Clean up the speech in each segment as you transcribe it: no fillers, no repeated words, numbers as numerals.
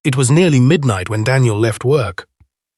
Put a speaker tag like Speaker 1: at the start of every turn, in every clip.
Speaker 1: It was nearly midnight when Daniel left work.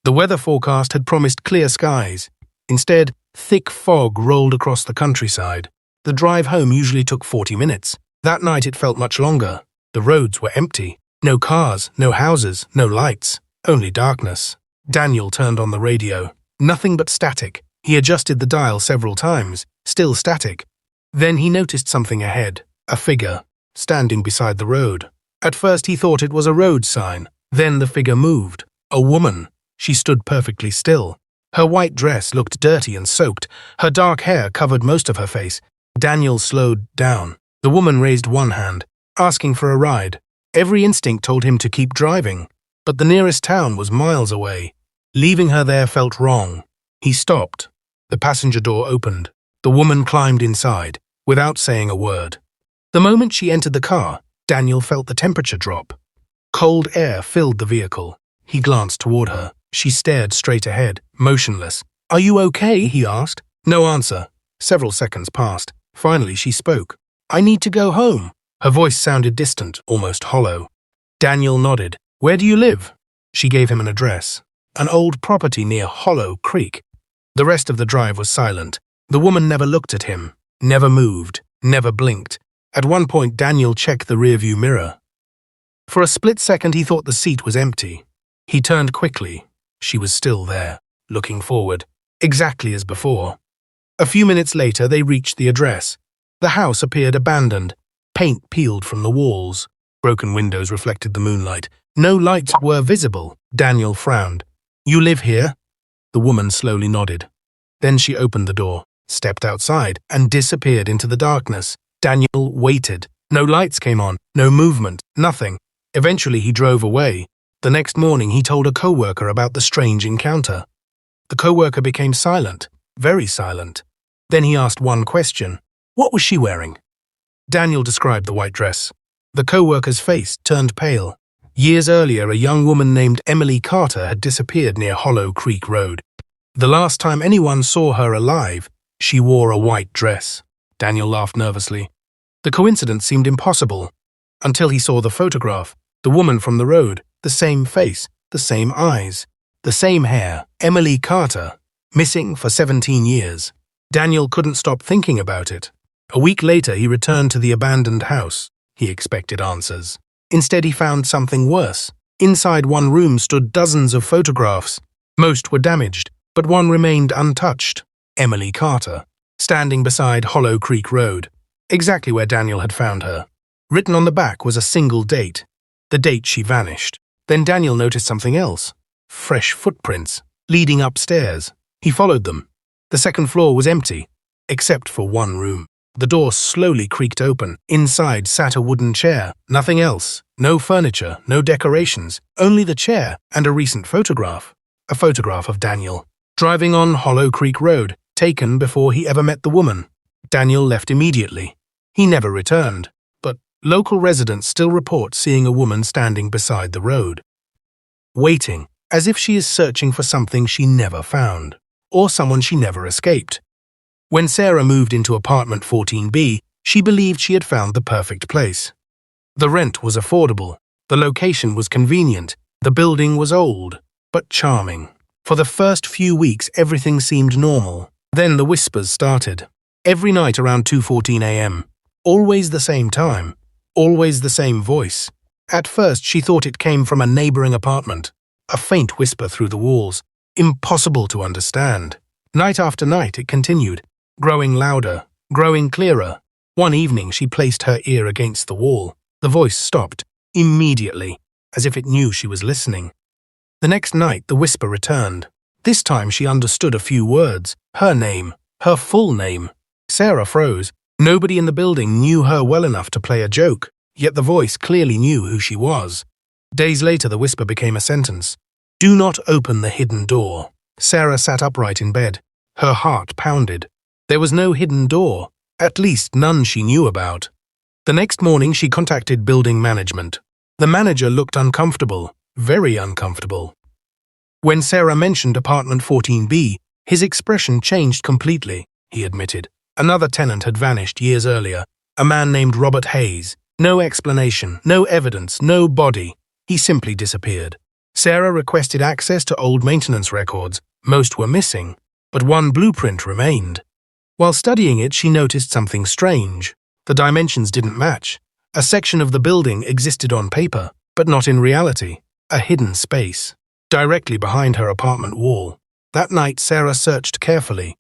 Speaker 1: The weather forecast had promised clear skies. Instead, thick fog rolled across the countryside. The drive home usually took 40 minutes. That night it felt much longer. The roads were empty. No cars, no houses, no lights, only darkness. Daniel turned on the radio. Nothing but static. He adjusted the dial several times, still static. Then he noticed something ahead, a figure, standing beside the road. At first he thought it was a road sign. Then the figure moved. A woman. She stood perfectly still. Her white dress looked dirty and soaked. Her dark hair covered most of her face. Daniel slowed down. The woman raised one hand, asking for a ride. Every instinct told him to keep driving, but the nearest town was miles away. Leaving her there felt wrong. He stopped. The passenger door opened. The woman climbed inside, without saying a word. The moment she entered the car, Daniel felt the temperature drop. Cold air filled the vehicle. He glanced toward her. She stared straight ahead, motionless. "Are you okay?" he asked. No answer. Several seconds passed. Finally, she spoke. "I need to go home." Her voice sounded distant, almost hollow. Daniel nodded. "Where do you live?" She gave him an address. An old property near Hollow Creek. The rest of the drive was silent. The woman never looked at him, never moved, never blinked. At one point, Daniel checked the rearview mirror. For a split second, he thought the seat was empty. He turned quickly. She was still there, looking forward, exactly as before. A few minutes later, they reached the address. The house appeared abandoned. Paint peeled from the walls. Broken windows reflected the moonlight. No lights were visible. Daniel frowned. "You live here?" The woman slowly nodded. Then she opened the door, stepped outside, and disappeared into the darkness. Daniel waited. No lights came on, no movement, nothing. Eventually he drove away. The next morning he told a co-worker about the strange encounter. The co-worker became silent, very silent. Then he asked one question. What was she wearing? Daniel described the white dress. The co-worker's face turned pale. Years earlier, a young woman named Emily Carter had disappeared near Hollow Creek Road. The last time anyone saw her alive, she wore a white dress. Daniel laughed nervously. The coincidence seemed impossible, until he saw the photograph. The woman from the road, the same face, the same eyes, the same hair. Emily Carter, missing for 17 years. Daniel couldn't stop thinking about it. A week later, he returned to the abandoned house. He expected answers. Instead, he found something worse. Inside one room stood dozens of photographs. Most were damaged, but one remained untouched. Emily Carter, standing beside Hollow Creek Road, exactly where Daniel had found her. Written on the back was a single date, the date she vanished. Then Daniel noticed something else. Fresh footprints, leading upstairs. He followed them. The second floor was empty, except for one room. The door slowly creaked open. Inside sat a wooden chair. Nothing else. No furniture, no decorations. Only the chair and a recent photograph. A photograph of Daniel, driving on Hollow Creek Road, taken before he ever met the woman. Daniel left immediately. He never returned, but local residents still report seeing a woman standing beside the road, waiting, as if she is searching for something she never found, or someone she never escaped. When Sarah moved into apartment 14B, she believed she had found the perfect place. The rent was affordable, the location was convenient, the building was old, but charming. For the first few weeks, everything seemed normal. Then the whispers started. Every night around 2:14 a.m. Always the same time. Always the same voice. At first, she thought it came from a neighboring apartment. A faint whisper through the walls. Impossible to understand. Night after night, it continued, growing louder, growing clearer. One evening, she placed her ear against the wall. The voice stopped, immediately, as if it knew she was listening. The next night, the whisper returned. This time, she understood a few words. Her name, her full name. Sarah froze. Nobody in the building knew her well enough to play a joke, yet the voice clearly knew who she was. Days later, the whisper became a sentence. Do not open the hidden door. Sarah sat upright in bed. Her heart pounded. There was no hidden door, at least none she knew about. The next morning, she contacted building management. The manager looked uncomfortable, very uncomfortable. When Sarah mentioned apartment 14B, his expression changed completely, he admitted. Another tenant had vanished years earlier, a man named Robert Hayes. No explanation, no evidence, no body. He simply disappeared. Sarah requested access to old maintenance records. Most were missing, but one blueprint remained. While studying it, she noticed something strange. The dimensions didn't match. A section of the building existed on paper, but not in reality. A hidden space, directly behind her apartment wall. That night, Sarah searched carefully.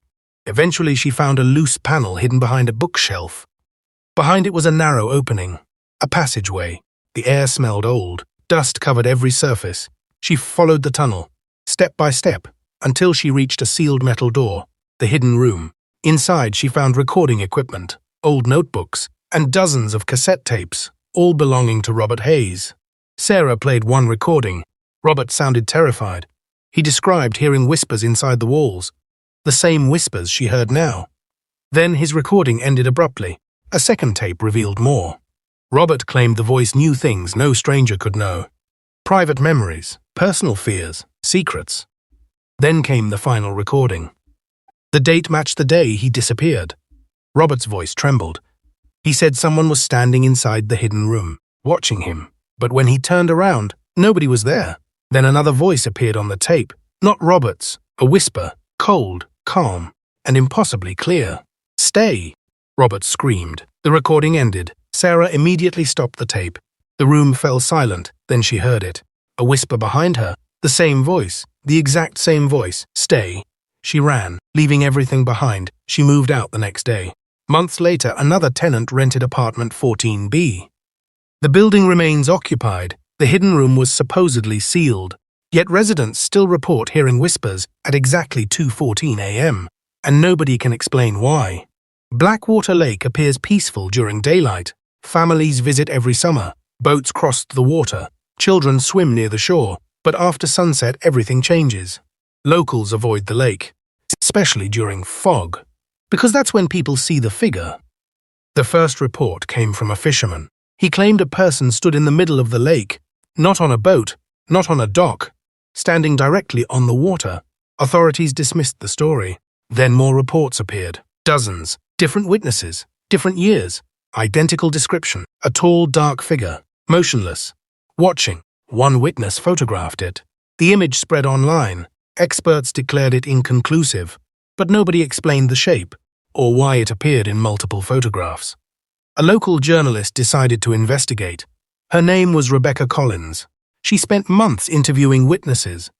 Speaker 1: Eventually, she found a loose panel hidden behind a bookshelf. Behind it was a narrow opening, a passageway. The air smelled old. Dust covered every surface. She followed the tunnel, step by step, until she reached a sealed metal door, the hidden room. Inside, she found recording equipment, old notebooks, and dozens of cassette tapes, all belonging to Robert Hayes. Sarah played one recording. Robert sounded terrified. He described hearing whispers inside the walls, the same whispers she heard now. Then his recording ended abruptly. A second tape revealed more. Robert claimed the voice knew things no stranger could know. Private memories, personal fears, secrets. Then came the final recording. The date matched the day he disappeared. Robert's voice trembled. He said someone was standing inside the hidden room, watching him. But when he turned around, nobody was there. Then another voice appeared on the tape. Not Robert's, a whisper, cold, calm, and impossibly clear. "Stay!" Robert screamed. The recording ended. Sarah immediately stopped the tape. The room fell silent. Then she heard it. A whisper behind her. The same voice. The exact same voice. "Stay." She ran, leaving everything behind. She moved out the next day. Months later, another tenant rented apartment 14B. The building remains occupied. The hidden room was supposedly sealed. Yet residents still report hearing whispers at exactly 2:14 a.m., and nobody can explain why. Blackwater Lake appears peaceful during daylight. Families visit every summer. Boats cross the water. Children swim near the shore. But after sunset, everything changes. Locals avoid the lake, especially during fog, because that's when people see the figure. The first report came from a fisherman. He claimed a person stood in the middle of the lake, not on a boat, not on a dock, standing directly on the water. Authorities dismissed the story. Then more reports appeared. Dozens. Different witnesses. Different years. Identical description. A tall, dark figure. Motionless. Watching. One witness photographed it. The image spread online. Experts declared it inconclusive, but nobody explained the shape or why it appeared in multiple photographs. A local journalist decided to investigate. Her name was Rebecca Collins. She spent months interviewing witnesses.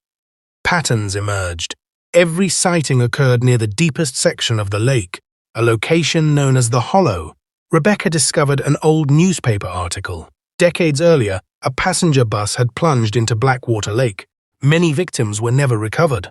Speaker 1: Patterns emerged. Every sighting occurred near the deepest section of the lake, a location known as the Hollow. Rebecca discovered an old newspaper article. Decades earlier, a passenger bus had plunged into Blackwater Lake. Many victims were never recovered.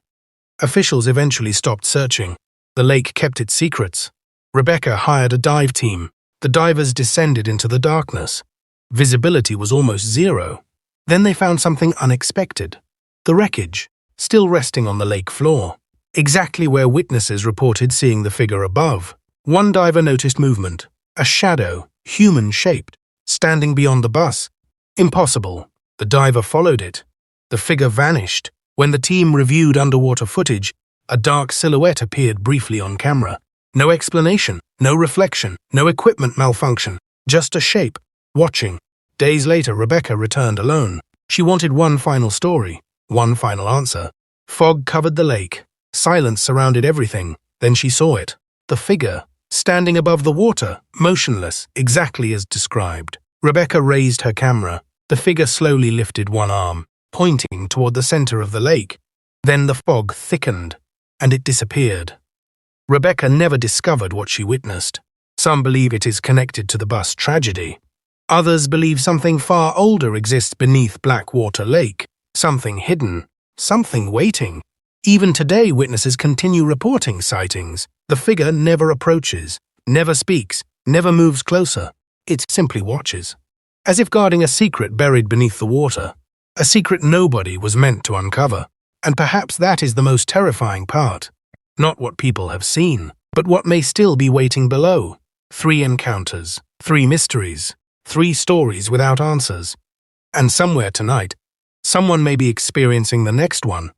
Speaker 1: Officials eventually stopped searching. The lake kept its secrets. Rebecca hired a dive team. The divers descended into the darkness. Visibility was almost zero. Then they found something unexpected. The wreckage, still resting on the lake floor, exactly where witnesses reported seeing the figure above. One diver noticed movement, a shadow, human-shaped, standing beyond the bus. Impossible. The diver followed it. The figure vanished. When the team reviewed underwater footage, a dark silhouette appeared briefly on camera. No explanation, no reflection, no equipment malfunction, just a shape, watching. Days later, Rebecca returned alone. She wanted one final story, one final answer. Fog covered the lake. Silence surrounded everything. Then she saw it. The figure, standing above the water, motionless, exactly as described. Rebecca raised her camera. The figure slowly lifted one arm, pointing toward the center of the lake. Then the fog thickened, and it disappeared. Rebecca never discovered what she witnessed. Some believe it is connected to the bus tragedy. Others believe something far older exists beneath Blackwater Lake, something hidden, something waiting. Even today, witnesses continue reporting sightings. The figure never approaches, never speaks, never moves closer. It simply watches, as if guarding a secret buried beneath the water. A secret nobody was meant to uncover. And perhaps that is the most terrifying part. Not what people have seen, but what may still be waiting below. 3 encounters, 3 mysteries, 3 stories without answers. And somewhere tonight, someone may be experiencing the next one.